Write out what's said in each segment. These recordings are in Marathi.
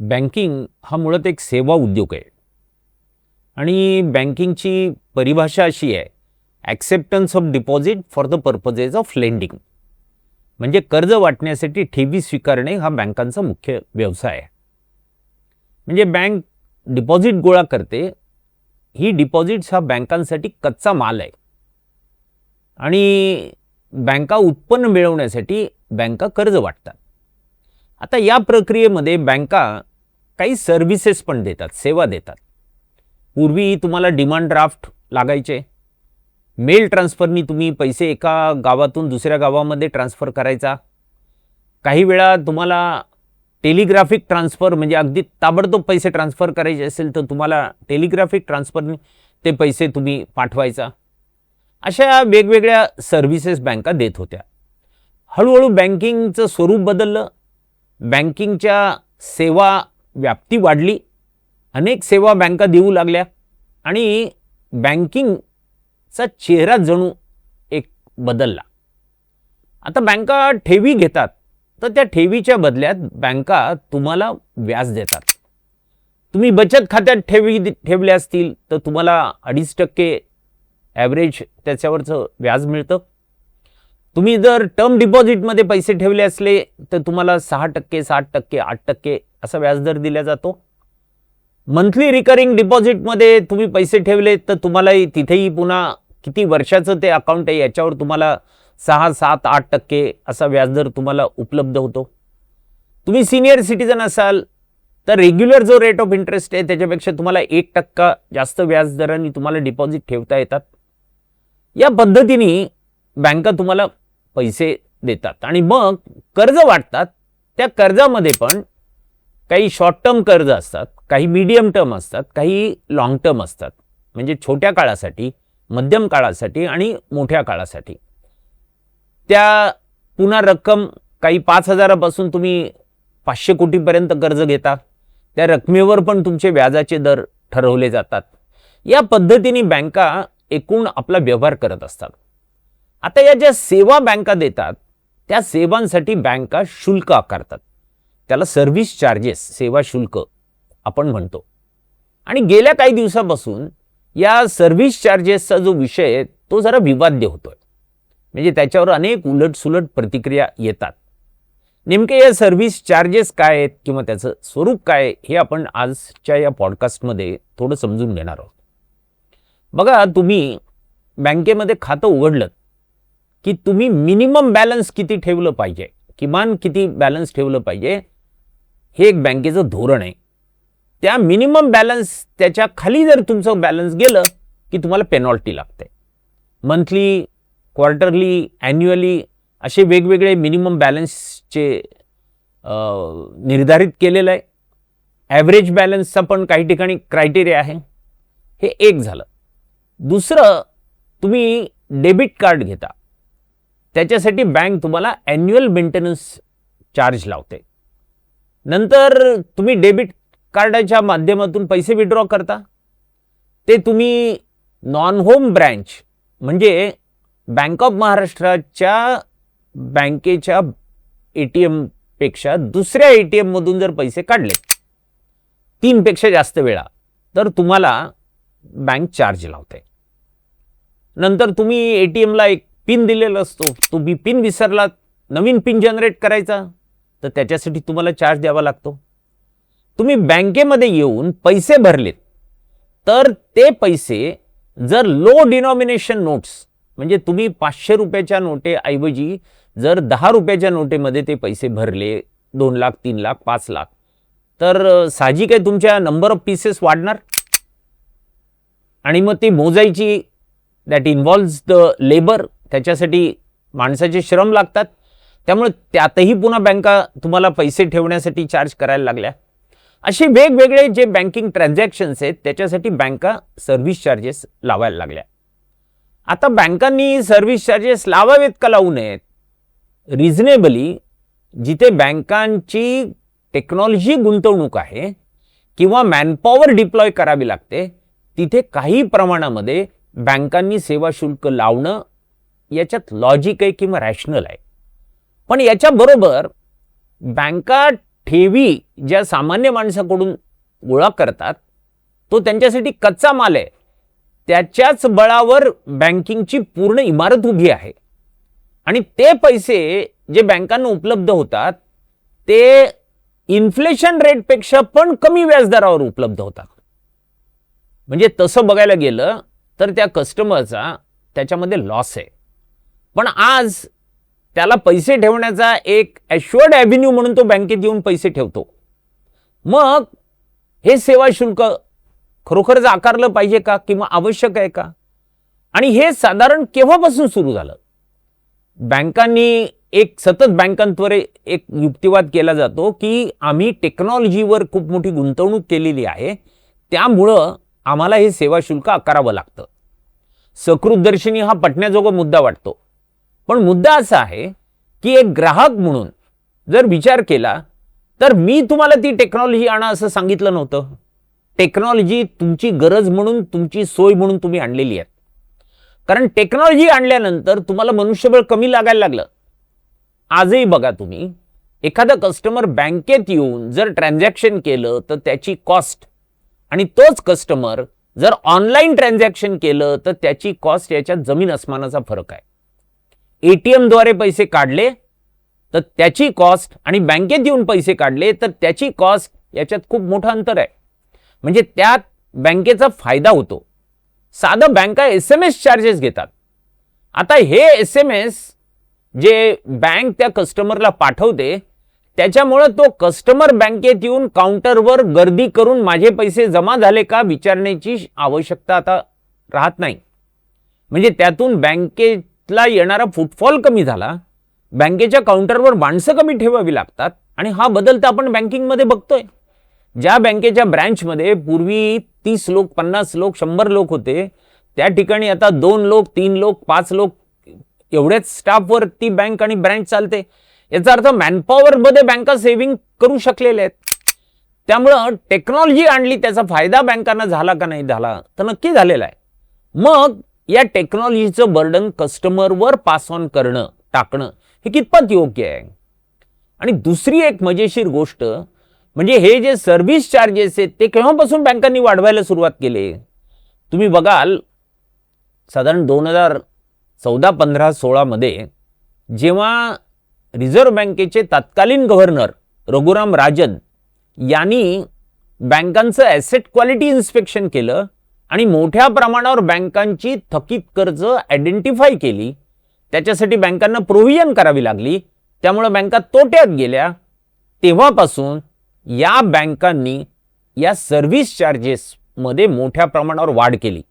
बँकिंग हा मुळात एक सेवा उद्योग आहे आणि बँकिंगची परिभाषा अशी आहे, acceptance of deposit for the purposes of lending. म्हणजे कर्ज वाटण्यासाठी ठेवी स्वीकारणे हा बँकांचा मुख्य व्यवसाय आहे. म्हणजे बँक डिपॉझिट गोळा करते. ही डिपॉझिट्स हा बँकांसाठी कच्चा माल आहे आणि बँका उत्पन्न मिळवण्यासाठी बँका कर्ज वाटतात. आता या प्रक्रियेमध्ये बँका काही सर्व्हिसेस पण देतात, सेवा देतात. पूर्वी तुम्हाला डिमांड ड्राफ्ट लागायचे. मेल ट्रान्सफरनी तुम्ही पैसे एका गावातून दुसऱ्या गावामध्ये ट्रान्सफर करायचा. काही वेळा तुम्हाला टेलिग्राफिक ट्रान्सफर म्हणजे अगदी ताबडतोब पैसे ट्रान्सफर करायचे असेल तर तुम्हाला टेलिग्राफिक ट्रान्सफरनी ते पैसे तुम्ही पाठवायचा. अशा वेगवेगळ्या सर्व्हिसेस बँका देत होत्या. हळूहळू बँकिंगचं स्वरूप बदललं. बँकिंगच्या सेवा व्याप्ती वाढली. अनेक सेवा बँका देऊ लागल्या आणि बँकिंगचा चेहरा जणू एक बदलला. आता बँका ठेवी घेतात तर त्या ठेवीच्या बदल्यात बँका तुम्हाला व्याज देतात. तुम्ही बचत खात्यात ठेवी ठेवल्या असतील तर तुम्हाला 2.5% ॲव्हरेज त्याच्यावरचं व्याज मिळतं. तुम्ही जर टर्म डिपॉझिटमध्ये पैसे ठेवले असले तर तुम्हाला 6%, 7%, 8% असा व्याजदर दिला जातो. मंथली रिकरिंग डिपॉझिटमध्ये तुम्ही पैसे ठेवले तर तुम्हाला तिथेही पुन्हा किती वर्षाचं ते अकाउंट आहे याच्यावर तुम्हाला 6, 7, 8% असा व्याजदर तुम्हाला उपलब्ध होतो. तुम्ही सिनियर सिटीजन असाल तर रेग्युलर जो रेट ऑफ इंटरेस्ट आहे त्याच्यापेक्षा तुम्हाला 1% जास्त व्याजदराने तुम्हाला डिपॉझिट ठेवता येतात. या पद्धतीने बँका तुम्हाला पैसे देतात आणि मग कर्ज वाटतात. त्या कर्जामध्ये पण काही शॉर्ट टर्म कर्ज असतात, काही मीडियम टर्म असतात, काही लॉंग टर्म असतात. म्हणजे छोट्या काळासाठी, मध्यम काळासाठी आणि मोठ्या काळासाठी. त्या पुन्हा रक्कम काही 5,000 पासून तुम्ही 500 कोटीपर्यंत कर्ज घेता. त्या रकमेवर पण तुमचे व्याजाचे दर ठरवले जातात. या पद्धतीने बँका एकूण आपला व्यवहार करत असतात. आता या ज्या सेवा बँका देतात त्या सेवांसाठी बँका शुल्क आकारतात. त्याला सर्व्हिस चार्जेस, सेवा शुल्क आपण म्हणतो. आणि गेल्या काही दिवसापासून या सर्व्हिस चार्जेसचा जो विषय आहे तो जरा विवाद्य होतोय. म्हणजे त्याच्यावर अनेक उलटसुलट प्रतिक्रिया येतात. नेमके या सर्व्हिस चार्जेस काय आहेत किंवा त्याचं स्वरूप काय हे आपण आजच्या या पॉडकास्टमध्ये थोडं समजून घेणार आहोत. बघा, तुम्ही बँकेमध्ये खातं उघडलं की तुम्ही मिनिमम बॅलन्स किती ठेवलं पाहिजे, किमान किती बॅलन्स ठेवलं पाहिजे हे एक बँकेचं धोरण आहे. त्या मिनिमम बॅलन्स त्याच्या खाली जर तुमचं बॅलन्स गेलं की तुम्हाला पेनॉल्टी लागते. मंथली, क्वार्टरली, ॲन्युअली असे वेगवेगळे मिनिमम बॅलन्सचे निर्धारित केलेलं आहे. ॲव्हरेज बॅलन्सचा पण काही ठिकाणी क्रायटेरिया आहे. हे एक झालं. दुसरं, तुम्ही डेबिट कार्ड घेता त्याच्यासाठी बँक तुम्हाला ॲन्युअल मेंटेनन्स चार्ज लावते. नंतर तुम्ही डेबिट कार्डाच्या माध्यमातून पैसे विड्रॉ करता. ते तुम्ही नॉन होम ब्रँच म्हणजे बँक ऑफ महाराष्ट्राच्या बँकेच्या ATM पेक्षा दुसऱ्या ATM मधून जर पैसे काढले 3 पेक्षा जास्त वेळा तर तुम्हाला बँक चार्ज लावते. नंतर तुम्ही ATM ला एक पिन दिलेला असतो. तुम्ही पिन विसरलात, नवीन पिन जनरेट करायचा तर त्याच्यासाठी तुम्हाला चार्ज द्यावा लागतो. तुम्ही बँकेमध्ये येऊन पैसे भरलेत तर ते पैसे जर लो डिनॉमिनेशन नोट्स म्हणजे तुम्ही 500 रुपयाच्या नोटेऐवजी जर 10 रुपयाच्या नोटेमध्ये ते पैसे भरले 2 लाख, 3 लाख, 5 लाख तर साहजिक आहे तुमच्या नंबर ऑफ पीसेस वाढणार आणि मग ती मोजायची दॅट इन्व्हॉल्व्स द लेबर. त्याच्यासाठी माणसाचे श्रम लागतात. त्यामुळे त्यातही पुन्हा बँका तुम्हाला पैसे ठेवण्यासाठी चार्ज करायला लागल्या. असे वेगवेगळे जे बँकिंग ट्रान्झॅक्शन्स आहेत त्याच्यासाठी बँका सर्व्हिस चार्जेस लावायला लागल्या. आता बँकांनी सर्व्हिस चार्जेस लावावेत का लावू नयेत? रिझनेबली जिथे बँकांची टेक्नॉलॉजी गुंतवणूक आहे किंवा मॅनपॉवर डिप्लॉय करावी लागते तिथे काही प्रमाणामध्ये बँकांनी सेवा शुल्क लावणं याच्यात लॉजिक आहे किंवा रॅशनल आहे. पण याच्याबरोबर बँका ठेवी ज्या सामान्य माणसाकडून गोळा करतात तो त्यांच्यासाठी कच्चा माल आहे. त्याच्याच बळावर बँकिंगची पूर्ण इमारत उभी आहे. आणि ते पैसे जे बँकांना उपलब्ध होतात ते इन्फ्लेशन रेटपेक्षा पण कमी व्याजदरावर उपलब्ध होतात. म्हणजे तसं बघायला गेलं तर त्या कस्टमरचा त्याच्यामध्ये लॉस आहे. पण आज त्याला पैसे ठेवण्याचा एक ॲश्युअर्ड ॲव्हेन्यू म्हणून तो बँकेत येऊन पैसे ठेवतो. मग हे सेवा शुल्क खरोखरच आकारलं पाहिजे का किंवा आवश्यक आहे का? आणि हे साधारण केव्हापासून सुरू झालं? बँकांनी सतत बँकांद्वारे एक युक्तिवाद केला जातो की आम्ही टेक्नॉलॉजीवर खूप मोठी गुंतवणूक केलेली आहे, त्यामुळं आम्हाला हे सेवा शुल्क आकारावं लागतं. सकृतदर्शनी हा पटण्याजोगा मुद्दा वाटतो. पण मुद्दा असा आहे की एक ग्राहक म्हणून जर विचार केला तर मी तुम्हाला ती टेक्नॉलॉजी आणा असं सांगितलं नव्हतं. टेक्नॉलॉजी तुमची गरज म्हणून, तुमची सोय म्हणून तुम्ही आणलेली आहे. कारण टेक्नॉलॉजी आणल्यानंतर तुम्हाला मनुष्यबळ कमी लागायला लागलं. आजही बघा तुम्ही, एखादा कस्टमर बँकेत येऊन जर ट्रान्झॅक्शन केलं तर त्याची कॉस्ट आणि तोच कस्टमर जर ऑनलाईन ट्रान्झॅक्शन केलं तर त्याची कॉस्ट याच्यात जमीन अस्मानाचा फरक आहे. एटीएमद्वारे पैसे काढले तर त्याची कॉस्ट आणि बँकेत येऊन पैसे काढले तर त्याची कॉस्ट याच्यात खूप मोठं अंतर आहे. म्हणजे त्यात बँकेचा फायदा होतो. साधं बँका SMS चार्जेस घेतात. आता हे SMS जे बँक त्या कस्टमरला पाठवते त्याच्यामुळे तो कस्टमर बँकेत येऊन काउंटरवर गर्दी करून माझे पैसे जमा झाले का विचारण्याची आवश्यकता आता राहत नाही. म्हणजे त्यातून बँकेतला येणारा फुटफॉल कमी झाला. बँकेच्या काउंटरवर माणसं कमी ठेवावी लागतात. आणि हा बदल तर आपण बँकिंगमध्ये बघतोय. ज्या बँकेच्या ब्रँचमध्ये पूर्वी 30 लोक, 50 लोक, 100 लोक होते, त्या ठिकाणी आता 2 लोक, 3 लोक, 5 लोक एवढेच स्टाफवर ती बँक आणि ब्रँच चालते. याचा अर्थ मॅनपॉवरमध्ये बँका सेव्हिंग करू शकलेल्या आहेत. त्यामुळं टेक्नॉलॉजी आणली, त्याचा फायदा बँकांना झाला का नाही झाला तर नक्की झालेला आहे. मग या टेक्नॉलॉजीचं बर्डन कस्टमरवर पास ऑन करणं, टाकणं हे कितपत योग्य आहे? आणि दुसरी एक मजेशीर गोष्ट म्हणजे हे जे सर्व्हिस चार्जेस आहेत ते केव्हापासून बँकांनी वाढवायला सुरुवात केले? तुम्ही बघाल साधारण 2014, 15, 16 मध्ये जेव्हा रिझर्व्ह बँकेचे तत्कालीन गव्हर्नर रघुराम राजन यांनी बँकांचं ॲसेट क्वालिटी इन्स्पेक्शन केलं आणि मोठ्या प्रमाणावर बँकांची थकीत कर्ज आयडेंटिफाय केली. त्याच्यासाठी बँकांना प्रोव्हिजन करावी लागली. त्यामुळे बँका तोट्यात गेल्या. तेव्हापासून या बँकांनी या सर्व्हिस चार्जेसमध्ये मोठ्या प्रमाणावर वाढ केली.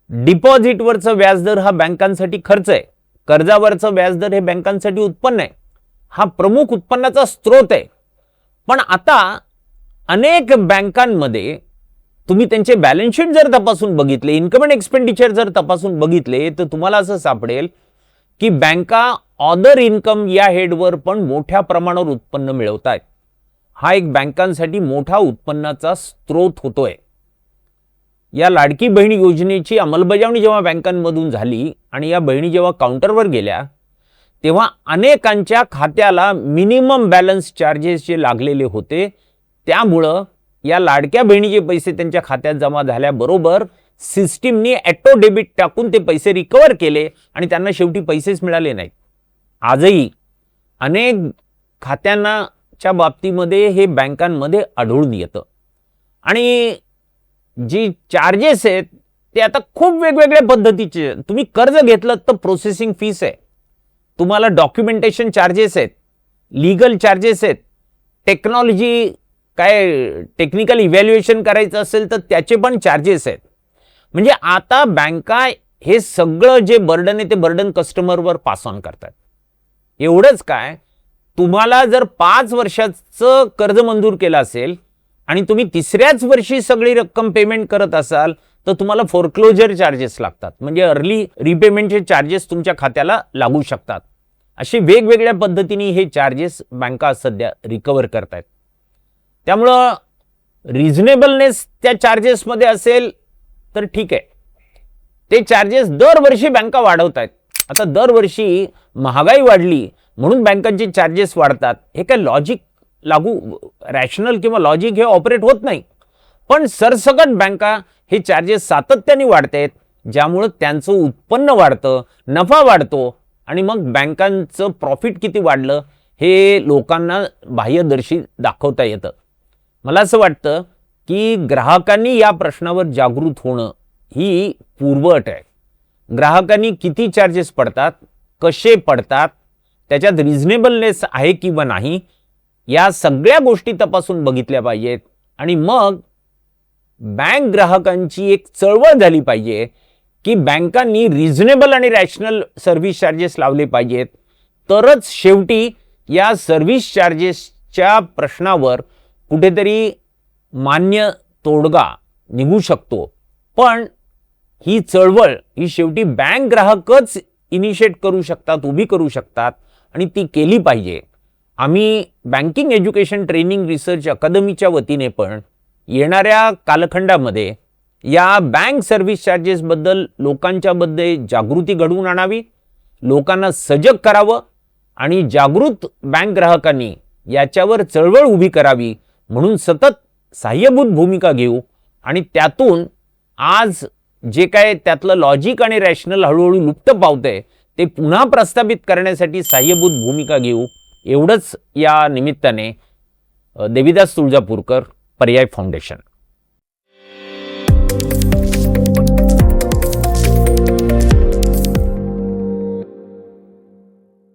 डिपॉझिटवरचं व्याजदर हा बँकांसाठी खर्च आहे. कर्जावरचं व्याजदर हे बँकांसाठी उत्पन्न आहे. हा प्रमुख उत्पन्नाचा स्रोत आहे. पण आता अनेक बँकांमध्ये तुम्ही त्यांचे बॅलन्स शीट जर तपासून बघितले, इन्कम अँड एक्सपेंडिचर जर तपासून बघितले तर तुम्हाला असं सापडेल की बँका ऑदर इन्कम या हेडवर पण मोठ्या प्रमाणावर उत्पन्न मिळवत आहेत. हा एक बँकांसाठी मोठा उत्पन्नाचा स्रोत होतोय. या लाडकी बहीण योजनेची अंमलबजावणी जेव्हा बँकांमधून झाली आणि या बहिणी जेव्हा काउंटरवर गेल्या तेव्हा अनेकांच्या खात्याला मिनिमम बॅलन्स चार्जेस जे लागलेले होते, त्यामुळं या लाडक्या बहिणीचे पैसे त्यांच्या खात्यात जमा झाल्याबरोबर सिस्टीमने ॲटो डेबिट टाकून ते पैसे रिकवर केले आणि त्यांना शेवटी पैसेच मिळाले नाहीत. आजही अनेक खात्यांच्या बाबतीमध्ये हे बँकांमध्ये आढळून येतं. आणि जी चार्जेस आहेत ते आता खूप वेगवेगळ्या पद्धतीचे. तुम्ही कर्ज घेतलं तर प्रोसेसिंग फीस आहे, तुम्हाला डॉक्युमेंटेशन चार्जेस आहेत, लीगल चार्जेस आहेत, टेक्नॉलॉजी टेक्निकल इव्हॅल्युएशन करायचं असेल तर त्याचे पण चार्जेस आहेत. म्हणजे आता बँका हे सगळं जे बर्डन आहे ते बर्डन कस्टमरवर पास ऑन करतात. एवढंच काय, तुम्हाला जर 5 वर्षाचं कर्ज मंजूर केलं असेल आणि तुम्ही 3ऱ्याच वर्षी सगळी रक्कम पेमेंट करत असाल तर तुम्हाला फोरक्लोजर चार्जेस लागतात. म्हणजे अर्ली रिपेमेंटचे चार्जेस तुमच्या खात्याला लागू शकतात. असे वेगवेगळ्या पद्धतीने हे चार्जेस बँका सध्या रिकवर करतायत. त्यामुळं रिझनेबलनेस त्या चार्जेसमध्ये असेल तर ठीक आहे. ते चार्जेस दरवर्षी बँका वाढवत आहेत. आता दरवर्षी महागाई वाढली म्हणून बँकांचे चार्जेस वाढतात हे काय लॉजिक रॅशनल किंवा लॉजिक हे ऑपरेट होत नाही. पण सरसकट बँका हे चार्जेस सातत्याने वाढतायत, ज्यामुळं त्यांचं उत्पन्न वाढतं, नफा वाढतो आणि मग बँकांचं प्रॉफिट किती वाढलं हे लोकांना बाह्यदर्शी दाखवता येतं. मला असं वाटतं की ग्राहकांनी या प्रश्नावर जागृत होणं ही पूर्वअट आहे. ग्राहकांनी किती चार्जेस पडतात, कसे पडतात, त्याच्यात रिझनेबलनेस आहे किंवा नाही, या सगळ्या गोष्टी तपासून बघितल्या पाहिजेत आणि मग बँक ग्राहकांची एक चळवळ झाली पाहिजे की बँकांनी रिझनेबल आणि रॅशनल सर्व्हिस चार्जेस लावले पाहिजेत. तरच शेवटी या सर्व्हिस चार्जेसच्या प्रश्नावर कुठेतरी मान्य तोडगा निघू शकतो. पण ही चळवळ ही शेवटी बँक ग्राहकच इनिशिएट करू शकतात, उभी करू शकतात आणि ती केली पाहिजे. आम्ही बँकिंग एज्युकेशन ट्रेनिंग रिसर्च अकादमीच्या वतीने पण येणाऱ्या कालखंडामध्ये या बँक सर्व्हिस चार्जेसबद्दल लोकांच्यामध्ये जागृती घडवून आणावी, लोकांना सजग करावं आणि जागृत बँक ग्राहकांनी याच्यावर चळवळ उभी करावी म्हणून सतत सहाय्यभूत भूमिका घेऊ आणि त्यातून आज जे काय त्यातलं लॉजिक आणि रॅशनल हळूहळू लुप्त पावतंय ते पुन्हा प्रस्थापित करण्यासाठी सहाय्यभूत भूमिका घेऊ. एवढंच या निमित्ताने. देविदास तुळजापूरकर, पर्याय फाउंडेशन.